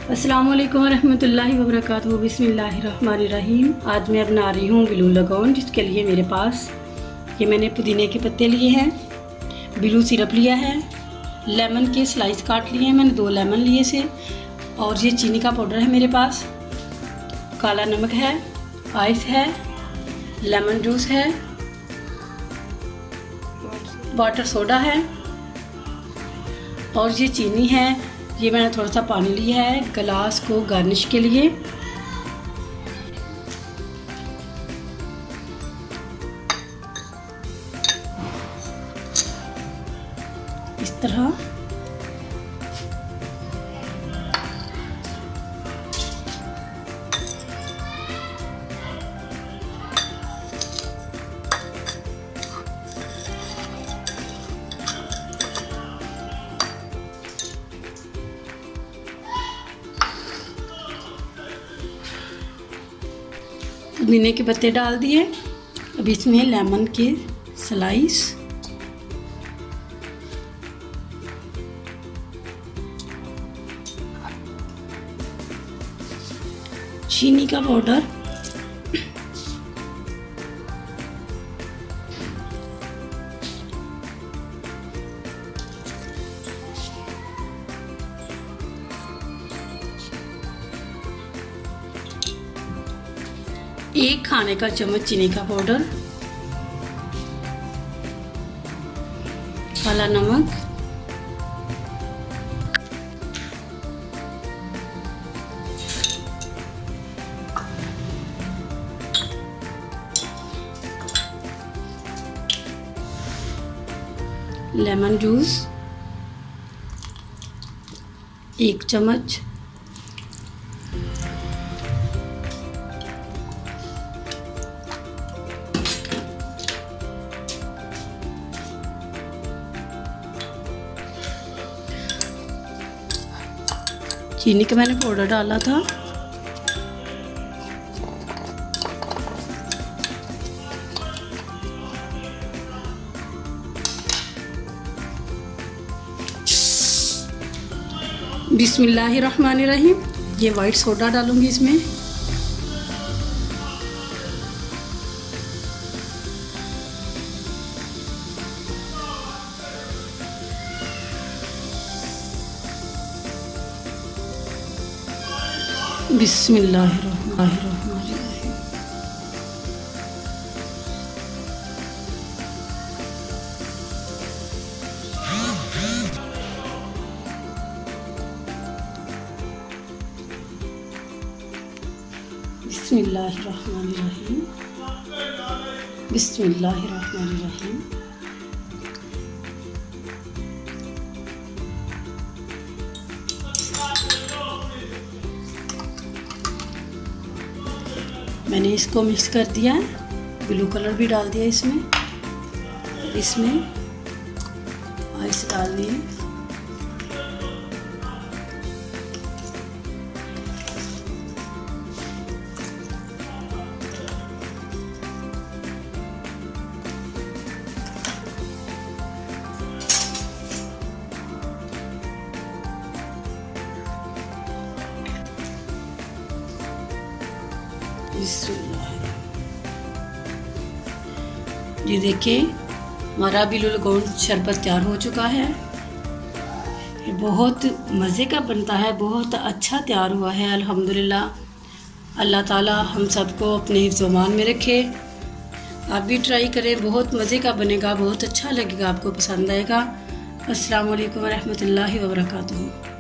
अस्सलामुअलैकुम रहमतुल्लाहि व बरकातुहू। बिस्मिल्लाहिर्रहमानिर्रहीम। आज मैं बना रही हूँ बिलू लगाउन, जिसके लिए मेरे पास ये मैंने पुदीने के पत्ते लिए हैं, बिलू सिरप लिया है, लेमन के स्लाइस काट लिए हैं, मैंने 2 लेमन लिए से, और ये चीनी का पाउडर है मेरे पास, काला नमक है, आइस है, लेमन जूस है, वाटर सोडा है और ये चीनी है। ये मैंने थोड़ा सा पानी लिया है गिलास को गार्निश के लिए। इस तरह पुदीने के पत्ते डाल दिए। अब इसमें लेमन के स्लाइस, चीनी का पाउडर, एक खाने का चम्मच चीनी का पाउडर, काला नमक, लेमन जूस 1 चम्मच, चीनी का मैंने पाउडर डाला था, बिस्मिल्लाहिर्रहमानिर्रहीम। ये वाइट सोडा डालूंगी इसमें, बिस्मिल्लाहिर्रहमानिर्रहीम। बिस्मिल्लाहिर्रहमानिर्रहीम। बिस्मिल्लाहिर्रहमानिर्रहीम। मैंने इसको मिक्स कर दिया है, ब्लू कलर भी डाल दिया इसमें। इसमें आइस डाल दिए, ये देखिए हमारा बिलू लगाउन शरबत तैयार हो चुका है। ये बहुत मज़े का बनता है, बहुत अच्छा तैयार हुआ है अल्हम्दुलिल्लाह। अल्लाह ताला हम सबको अपने हिफ्ज़-ओ-मान में रखे। आप भी ट्राई करें, बहुत मज़े का बनेगा, बहुत अच्छा लगेगा, आपको पसंद आएगा। अस्सलामु अलैकुम व रहमतुल्लाहि व बरकातुहू।